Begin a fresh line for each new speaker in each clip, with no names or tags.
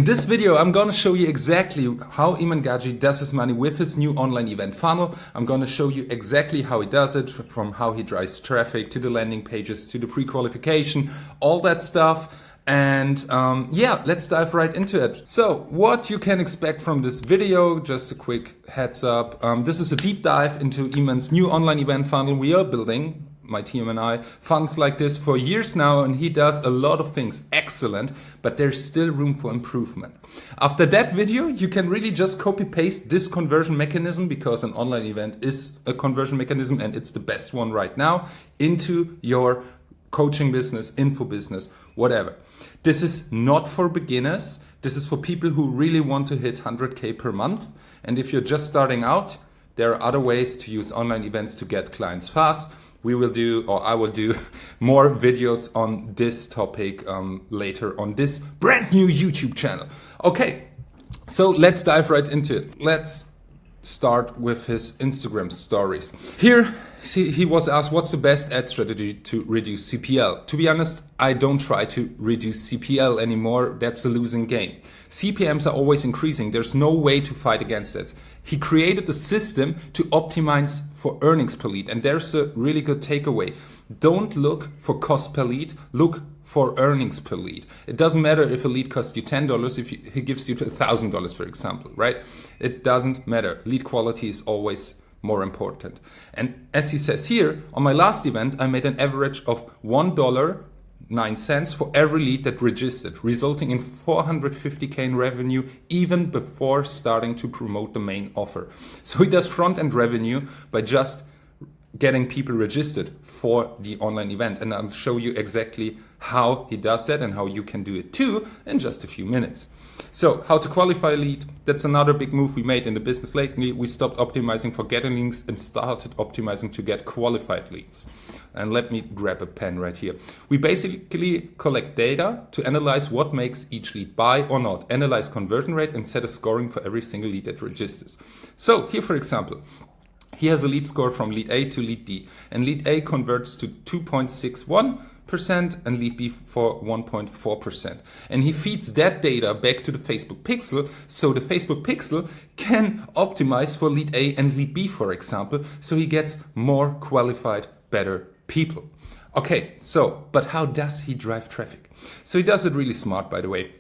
In this video, I'm going to show you exactly how Iman Gadzhi does his money with his new online event funnel. I'm going to show you exactly how he does it, from how he drives traffic to the landing pages to the pre-qualification, all that stuff. And yeah, let's dive right into it. So what you can expect from this video, just a quick heads up. This is a deep dive into Iman's new online event funnel we are building. My team and I, funnels like this for years now, and he does a lot of things excellent, but there's still room for improvement. After that video, you can really just copy paste this conversion mechanism, because an online event is a conversion mechanism and it's the best one right now, into your coaching business, info business, whatever. This is not for beginners. This is for people who really want to hit 100K per month. And if you're just starting out, there are other ways to use online events to get clients fast. We will do, or I will do, more videos on this topic later on this brand new YouTube channel. Okay, so let's dive right into it. Let's start with his Instagram stories. Here, he was asked, what's the best ad strategy to reduce CPL? To be honest, I don't try to reduce CPL anymore. That's a losing game. CPMs are always increasing. There's no way to fight against it. He created a system to optimize for earnings per lead. And there's a really good takeaway. Don't look for cost per lead, look for earnings per lead. It doesn't matter if a lead costs you $10 if he gives you $1,000, for example, right? It doesn't matter. Lead quality is always more important. And as he says here, on my last event, I made an average of $1.09 for every lead that registered, resulting in $450K in revenue even before starting to promote the main offer. So he does front-end revenue by just getting people registered for the online event. And I'll show you exactly how he does that and how you can do it too in just a few minutes. So how to qualify a lead, that's another big move we made in the business lately. We stopped optimizing for getting leads and started optimizing to get qualified leads. And let me grab a pen right here. We basically collect data to analyze what makes each lead buy or not, analyze conversion rate and set a scoring for every single lead that registers. So here, for example, he has a lead score from lead A to lead D, and lead A converts to 2.61% and lead B for 1.4%. And he feeds that data back to the Facebook pixel, so the Facebook pixel can optimize for lead A and lead B, for example, so he gets more qualified, better people. Okay, so, but how does he drive traffic? So he does it really smart, by the way.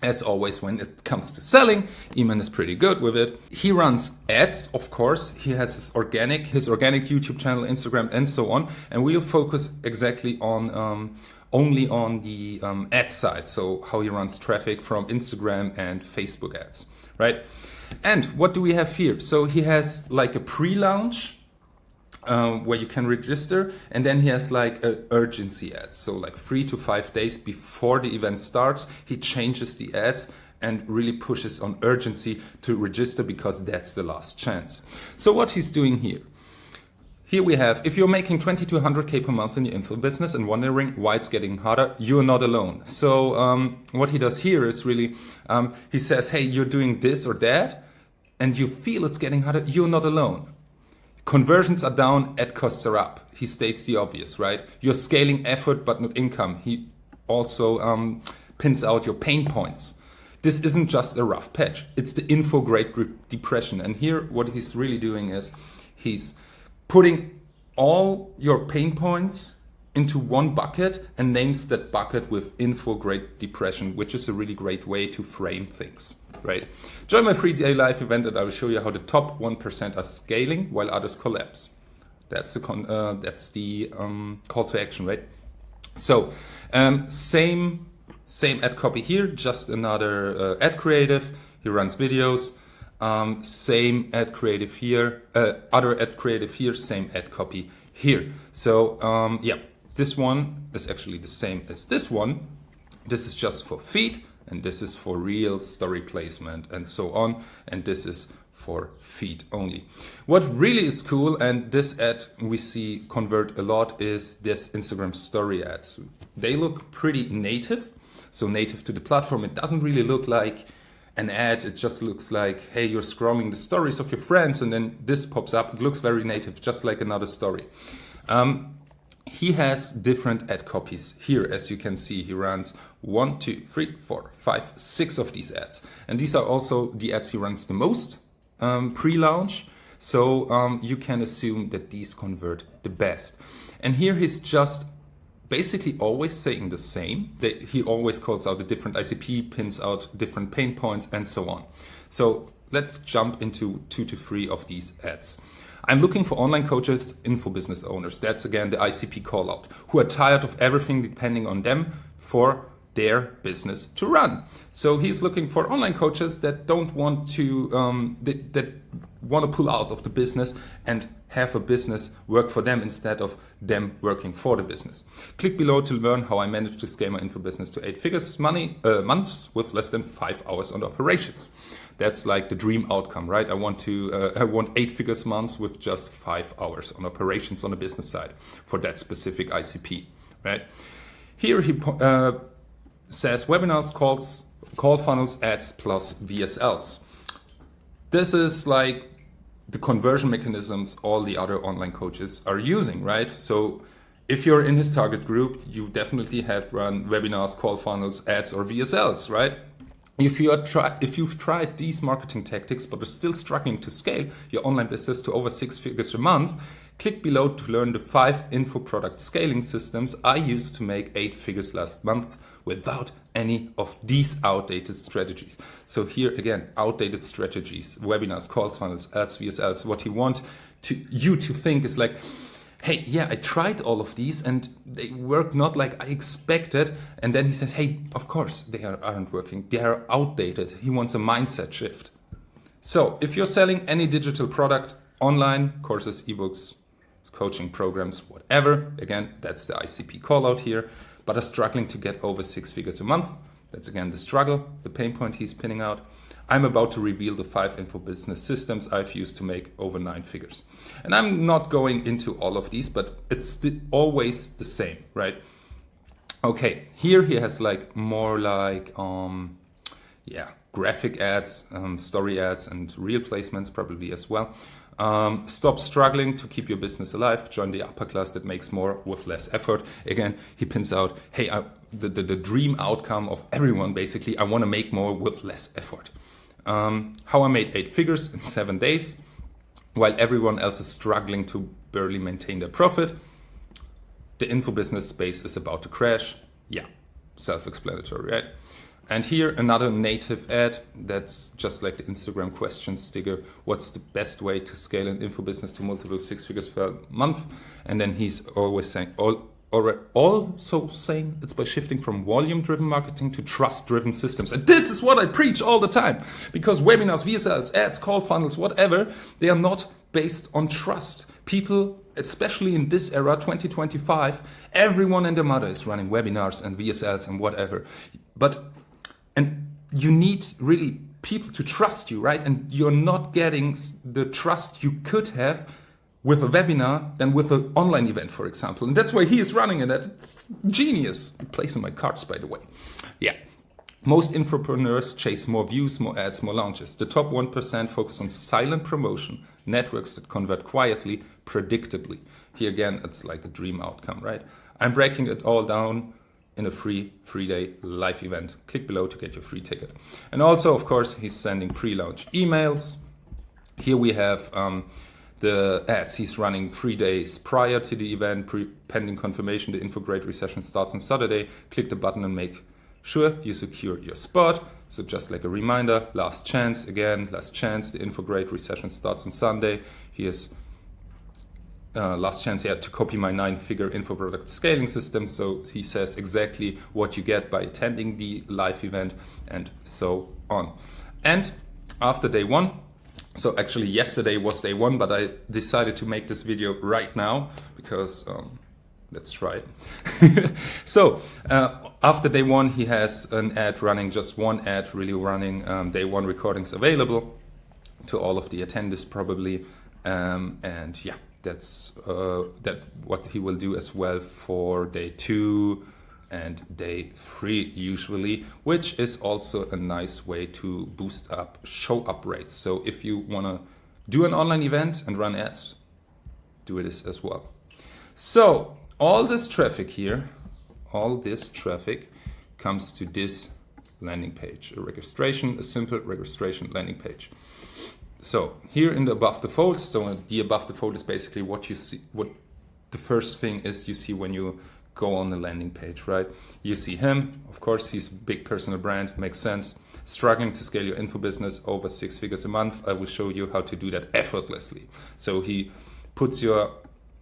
As always, when it comes to selling, Iman is pretty good with it. He runs ads, of course. He has his organic YouTube channel, Instagram, and so on. And we'll focus exactly on only on the ad side. So how he runs traffic from Instagram and Facebook ads, right? And what do we have here? So he has like a pre-launch where you can register, and then he has like an urgency ads. So like 3 to 5 days before the event starts, he changes the ads and really pushes on urgency to register, because that's the last chance. So what he's doing here. Here we have, if you're making 20 to 100K per month in your info business and wondering why it's getting harder, you're not alone. So what he does here is really, he says, hey, you're doing this or that, and you feel it's getting harder, you're not alone. Conversions are down, ad costs are up. He states the obvious, right? You're scaling effort but not income. He also pins out your pain points. This isn't just a rough patch. It's the info-grade depression. And here what he's really doing is he's putting all your pain points into one bucket and names that bucket with info-grade depression, which is a really great way to frame things. Right. Join my 3-day live event and I will show you how the top 1% are scaling while others collapse. That's the call to action, right? So same ad copy here, just another ad creative. He runs videos. Same ad creative here, other ad creative here, same ad copy here. So yeah, this one is actually the same as this one. This is just for feed. And this is for real story placement and so on. And this is for feed only. What really is cool, and this ad we see convert a lot, is this Instagram story ads. They look pretty native. So native to the platform. It doesn't really look like an ad. It just looks like, hey, you're scrolling the stories of your friends and then this pops up. It looks very native, just like another story. He has different ad copies here, as you can see. He runs 1, 2, 3, 4, 5, 6 of these ads. And these are also the ads he runs the most pre-launch. So you can assume that these convert the best. And here he's just basically always saying the same. He always calls out a different ICP, pins out different pain points, and so on. So let's jump into 2 to 3 of these ads. I'm looking for online coaches, info business owners. That's again the ICP call out, who are tired of everything depending on them for their business to run. So he's looking for online coaches that don't want to, that want to pull out of the business and have a business work for them instead of them working for the business. Click below to learn how I managed to scale my info business to 8 figures months with less than 5 hours on operations. That's like the dream outcome, right? I want 8 figures months with just 5 hours on operations on the business side for that specific ICP, right? Here he says webinars, calls, call funnels, ads plus VSLs. This is like the conversion mechanisms all the other online coaches are using, right? So if you're in his target group, you definitely have run webinars, call funnels, ads, or VSLs, right? If you've tried these marketing tactics but are still struggling to scale your online business to over 6 figures a month, click below to learn the 5 info product scaling systems I used to make 8 figures last month without any of these outdated strategies. So here again, outdated strategies, webinars, calls, funnels, ads, VSLs. What he wants you to think is like, hey, yeah, I tried all of these and they work not like I expected. And then he says, hey, of course they aren't working. They are outdated. He wants a mindset shift. So if you're selling any digital product, online, courses, ebooks, coaching programs, whatever, again, that's the ICP call out here, but are struggling to get over 6 figures a month. That's again the struggle, the pain point he's pinning out. I'm about to reveal the 5 info business systems I've used to make over 9 figures. And I'm not going into all of these, but it's always the same, right? Okay, here he has like more like, graphic ads, story ads, and reel placements probably as well. Stop struggling to keep your business alive. Join the upper class that makes more with less effort. Again, he pins out, hey, the dream outcome of everyone, basically, I want to make more with less effort. How I made 8 figures in 7 days, while everyone else is struggling to barely maintain their profit. The info business space is about to crash. Yeah, self-explanatory, right? And here another native ad that's just like the Instagram question sticker. What's the best way to scale an info business to multiple 6 figures per month? And then he's always saying, also saying it's by shifting from volume-driven marketing to trust-driven systems. And this is what I preach all the time, because webinars, VSLs, ads, call funnels, whatever, they are not based on trust. People, especially in this era, 2025, everyone and their mother is running webinars and VSLs and whatever. And you need really people to trust you, right? And you're not getting the trust you could have with a webinar than with an online event, for example. And that's why he is running it. It's genius. I'm placing my cards, by the way. Yeah. Most infopreneurs chase more views, more ads, more launches. The top 1% focus on silent promotion, networks that convert quietly, predictably. Here again, it's like a dream outcome, right? I'm breaking it all down in a free 3-day live event. Click below to get your free ticket. And also, of course, he's sending pre-launch emails. Here we have the ads he's running 3 days prior to the event, pending confirmation. The info grade recession starts on Saturday. Click the button and make sure you secure your spot. So just like a reminder, last chance, again, last chance. The info grade recession starts on Sunday. Here's last chance here to copy my 9-figure info product scaling system. So he says exactly what you get by attending the live event and so on. And after day 1, so actually yesterday was day 1, but I decided to make this video right now because let's try it. So after day 1, he has an ad running, just one ad really running. Day 1 recordings available to all of the attendees probably. And yeah, that's what he will do as well for day 2 and day 3 usually, which is also a nice way to boost up show up rates. So if you want to do an online event and run ads, do this as well. So all this traffic here, all this traffic comes to this landing page, a simple registration landing page. So here in the above the fold, so the above the fold is basically what you see, what the first thing is you see when you go on the landing page, right? You see him, of course, he's a big personal brand, makes sense. Struggling to scale your info business over 6 figures a month. I will show you how to do that effortlessly. So he puts your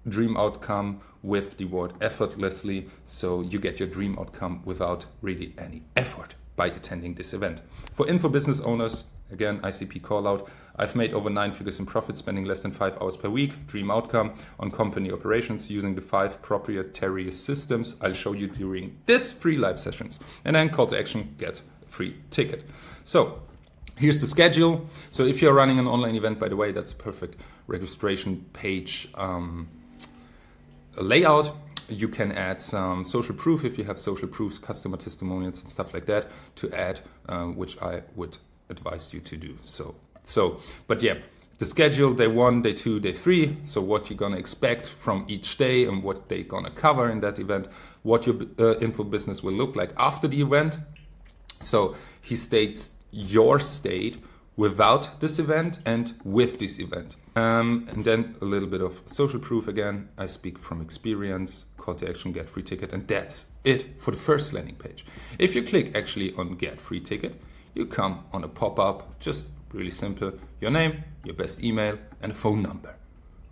dream outcome with the word effortlessly, so you get your dream outcome without really any effort by attending this event. For info business owners, again, ICP call out, I've made over 9 figures in profit spending less than 5 hours per week, dream outcome on company operations using the 5 proprietary systems I'll show you during this free live sessions. And then call to action, get a free ticket. So here's the schedule. So if you're running an online event, by the way, that's a perfect registration page layout. You can add some social proof if you have social proofs, customer testimonials and stuff like that to add, which I would advise you to do. But yeah, the schedule, day 1, day 2, day 3. So what you're gonna expect from each day and what they're gonna cover in that event, what your info business will look like after the event. So he states your state without this event and with this event. And then a little bit of social proof again. I speak from experience, call to action, get free ticket, and that's it for the first landing page. If you click actually on get free ticket, you come on a pop-up, just really simple, your name, your best email, and a phone number.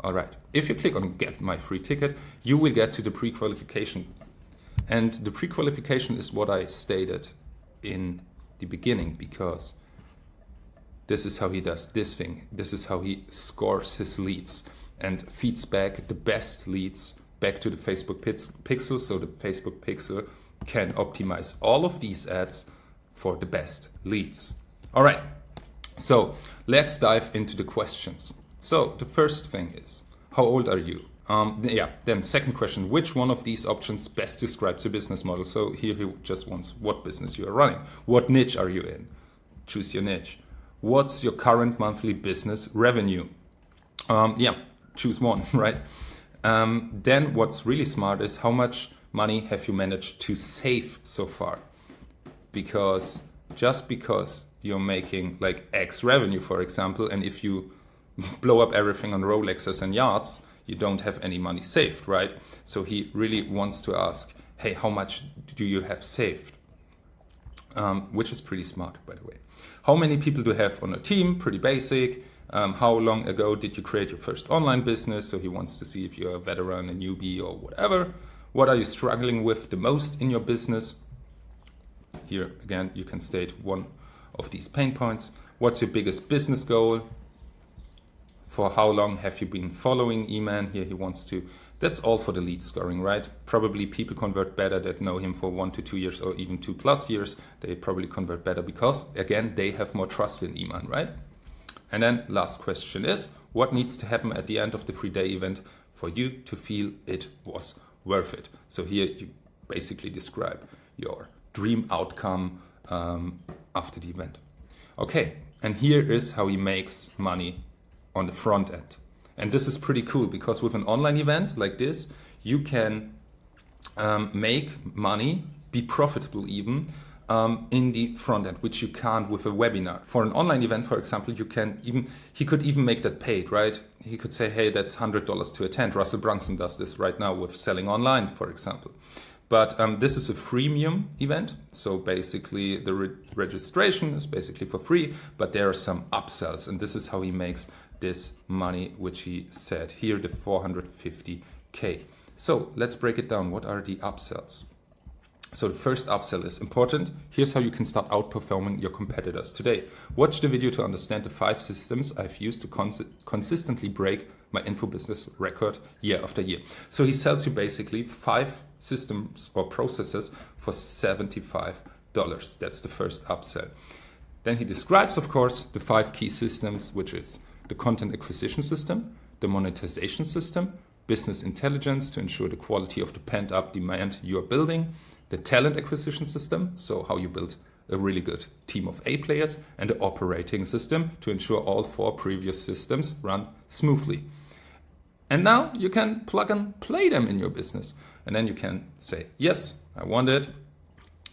All right. If you click on get my free ticket, you will get to the pre-qualification. And the pre-qualification is what I stated in the beginning, because this is how he does this thing. This is how he scores his leads and feeds back the best leads back to the Facebook pixel, so the Facebook pixel can optimize all of these ads for the best leads. All right, so let's dive into the questions. So the first thing is, how old are you? Then second question, which one of these options best describes your business model? So here he just wants what business you are running. What niche are you in? Choose your niche. What's your current monthly business revenue? Choose one, right? Then what's really smart is how much money have you managed to save so far? Because just because you're making like X revenue, for example, and if you blow up everything on Rolexes and yachts, you don't have any money saved, right? So he really wants to ask, hey, how much do you have saved? Which is pretty smart, by the way. How many people do you have on a team? Pretty basic. How long ago did you create your first online business? So he wants to see if you're a veteran, a newbie, or whatever. What are you struggling with the most in your business? Here, again, you can state one of these pain points. What's your biggest business goal? For how long have you been following Iman? Here he wants to. That's all for the lead scoring, right? Probably people convert better that know him for 1 to 2 years or even 2+ years. They probably convert better because, again, they have more trust in Iman, right? And then last question is, what needs to happen at the end of the 3-day event for you to feel it was worth it? So here you basically describe your dream outcome after the event. Okay, and here is how he makes money on the front end. And this is pretty cool because with an online event like this, you can make money, be profitable even in the front end, which you can't with a webinar. For an online event, for example, he could even make that paid, right? He could say, hey, that's $100 to attend. Russell Brunson does this right now with selling online, for example. But this is a freemium event. So basically the registration is basically for free, but there are some upsells. And this is how he makes this money, which he said here, the 450K. So let's break it down. What are the upsells? So the first upsell is important. Here's how you can start outperforming your competitors today. Watch the video to understand the 5 systems I've used to consistently break my info business record year after year. So he sells you basically 5 systems or processes for $75. That's the first upsell. Then he describes, of course, the 5 key systems, which is the content acquisition system, the monetization system, business intelligence to ensure the quality of the pent-up demand you're building, the talent acquisition system, so how you build a really good team of A players, and the operating system to ensure all 4 previous systems run smoothly. And now you can plug and play them in your business. And then you can say, yes, I want it.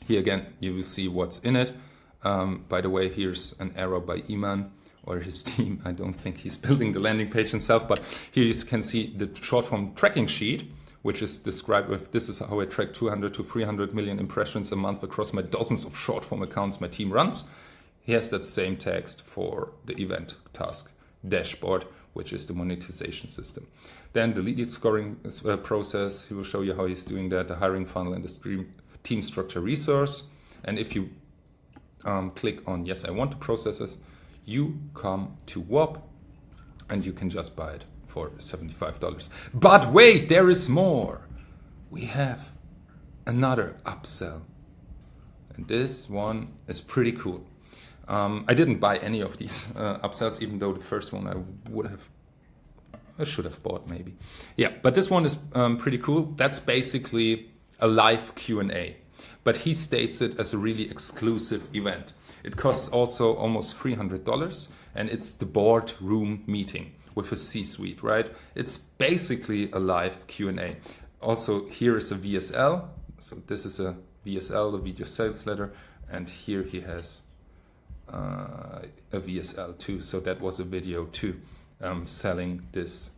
Here again, you will see what's in it. By the way, here's an error by Iman or his team. I don't think he's building the landing page himself, but here you can see the short form tracking sheet, which is described with, this is how I track 200 to 300 million impressions a month across my dozens of short form accounts my team runs. He has that same text for the event task dashboard, which is the monetization system. Then the lead scoring process, he will show you how he's doing that, the hiring funnel and the team structure resource. And if you click on yes, I want to process this, you come to WOP and you can just buy it for $75. But wait, there is more. We have another upsell. And this one is pretty cool. I didn't buy any of these upsells, even though the first one I should have bought maybe. Yeah, but this one is pretty cool. That's basically a live Q&A. But he states it as a really exclusive event. It costs also almost $300, and it's the boardroom meeting with a C-suite, right? It's basically a live Q&A. Also, here is a VSL. So this is a VSL, the video sales letter, and here he has a VSL too. So that was a video too, selling this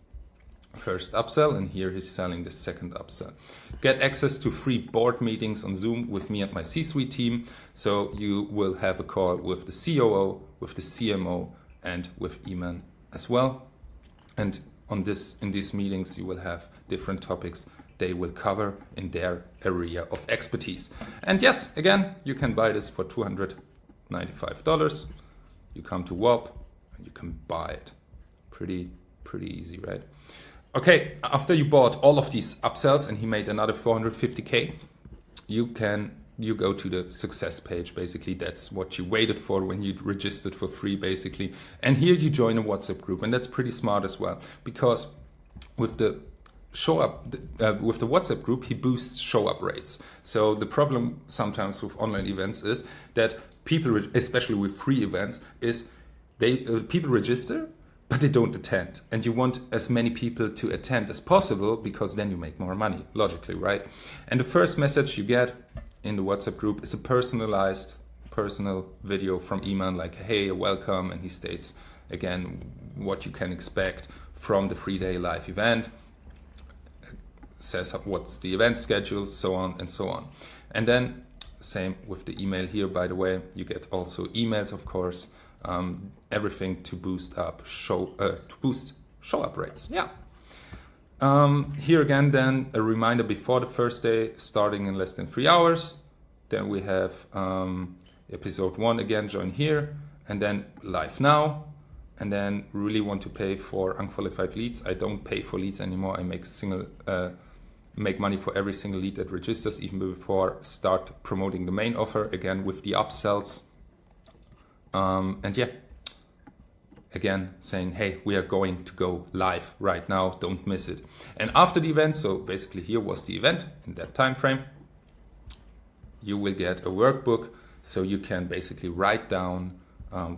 first upsell, and here he's selling the second upsell. Get access to free board meetings on Zoom with me and my C-suite team. So you will have a call with the COO, with the CMO, and with Iman as well. And in these meetings, you will have different topics they will cover in their area of expertise. And yes, again, you can buy this for $295. You come to WOP and you can buy it. Pretty easy, right? Okay, after you bought all of these upsells and he made another 450K, you go to the success page. Basically, that's what you waited for when you registered for free, basically. And here you join a WhatsApp group, and that's pretty smart as well, because with the with the WhatsApp group, he boosts show up rates. So the problem sometimes with online events is that people, especially with free events, is people register, but they don't attend. And you want as many people to attend as possible, because then you make more money, logically, right? And the first message you get in the WhatsApp group is a personal video from Iman, like, hey, welcome. And he states, again, what you can expect from the 3-day live event, says what's the event schedule, so on and so on. And then same with the email here, by the way, you get also emails, of course, everything to boost show up rates. Yeah. Here again, then a reminder before the first day, starting in less than 3 hours. Then we have episode 1 again, join here, and then live now. And then really want to pay for unqualified leads. I don't pay for leads anymore. I make money for every single lead that registers, even before start promoting the main offer, again with the upsells. And yeah, again saying, hey, we are going to go live right now, don't miss it. And after the event, so basically here was the event in that time frame, you will get a workbook, so you can basically write down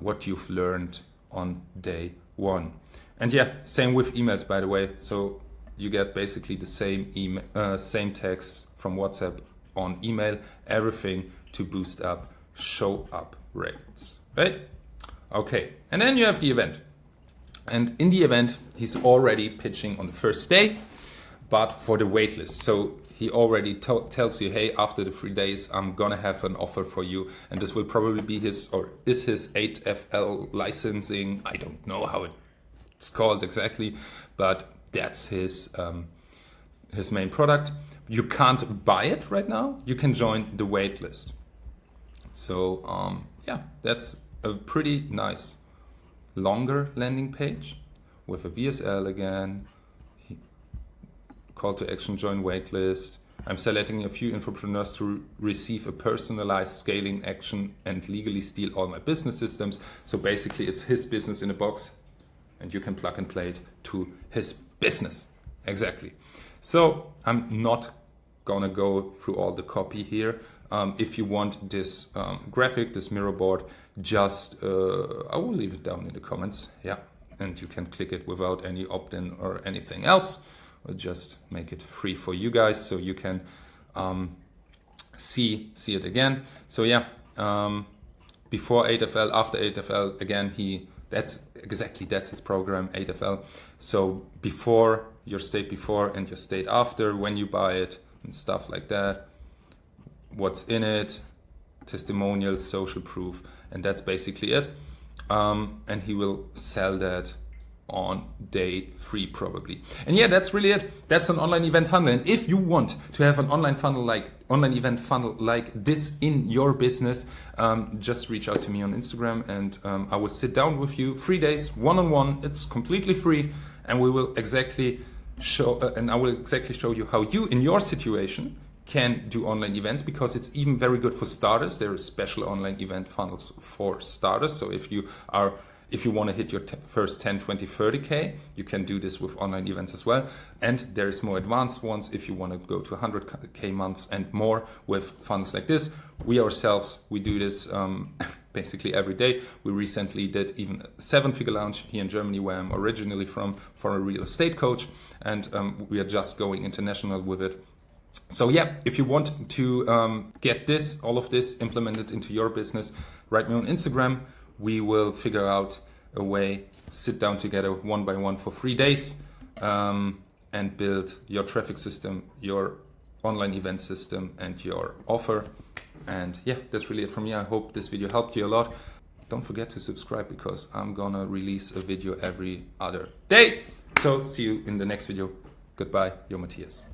what you've learned on day 1. And yeah, same with emails, by the way. So you get basically the same text from WhatsApp on email, everything to boost up show up rates, right? Okay, and then you have the event. And in the event, he's already pitching on the first day, but for the waitlist. So he already tells you, hey, after the 3 days, I'm gonna have an offer for you. And this will probably be his 8FL licensing. I don't know how it's called exactly, but that's his main product. You can't buy it right now. You can join the waitlist. So yeah, that's a pretty nice longer landing page with a VSL again. Call to action, join waitlist. I'm selecting a few entrepreneurs to receive a personalized scaling action and legally steal all my business systems. So basically it's his business in a box, and you can plug and play it to his business. Exactly. So I'm not gonna go through all the copy here. If you want this graphic, this mirror board, just I will leave it down in the comments. Yeah, and you can click it without any opt-in or anything else. I'll just make it free for you guys, so you can see it again. So yeah, before 8FL, after 8FL, again, that's his program, 8FL. So before, your state before and your state after, when you buy it and stuff like that, what's in it, testimonials, social proof, and that's basically it. And he will sell that on day 3 probably. And yeah, that's really it. That's an online event funnel. And if you want to have an online event funnel like this in your business, just reach out to me on Instagram, and I will sit down with you 3 days one-on-one. It's completely free, and we will exactly show I will exactly show you how you, in your situation, can do online events, because it's even very good for starters. There are special online event funnels for starters. So if you want to hit your first 10, 20, 30K, you can do this with online events as well. And there is more advanced ones if you want to go to 100K months and more with funnels like this. We ourselves, we do this basically every day. We recently did even a 7-figure launch here in Germany, where I'm originally from, for a real estate coach. And we are just going international with it. So yeah, if you want to get all of this implemented into your business, write me on Instagram. We will figure out a way, sit down together one by one for 3 days, and build your traffic system, your online event system, and your offer. And yeah, that's really it from me. I hope this video helped you a lot. Don't forget to subscribe, because I'm gonna release a video every other day. So see you in the next video. Goodbye, your Matthias.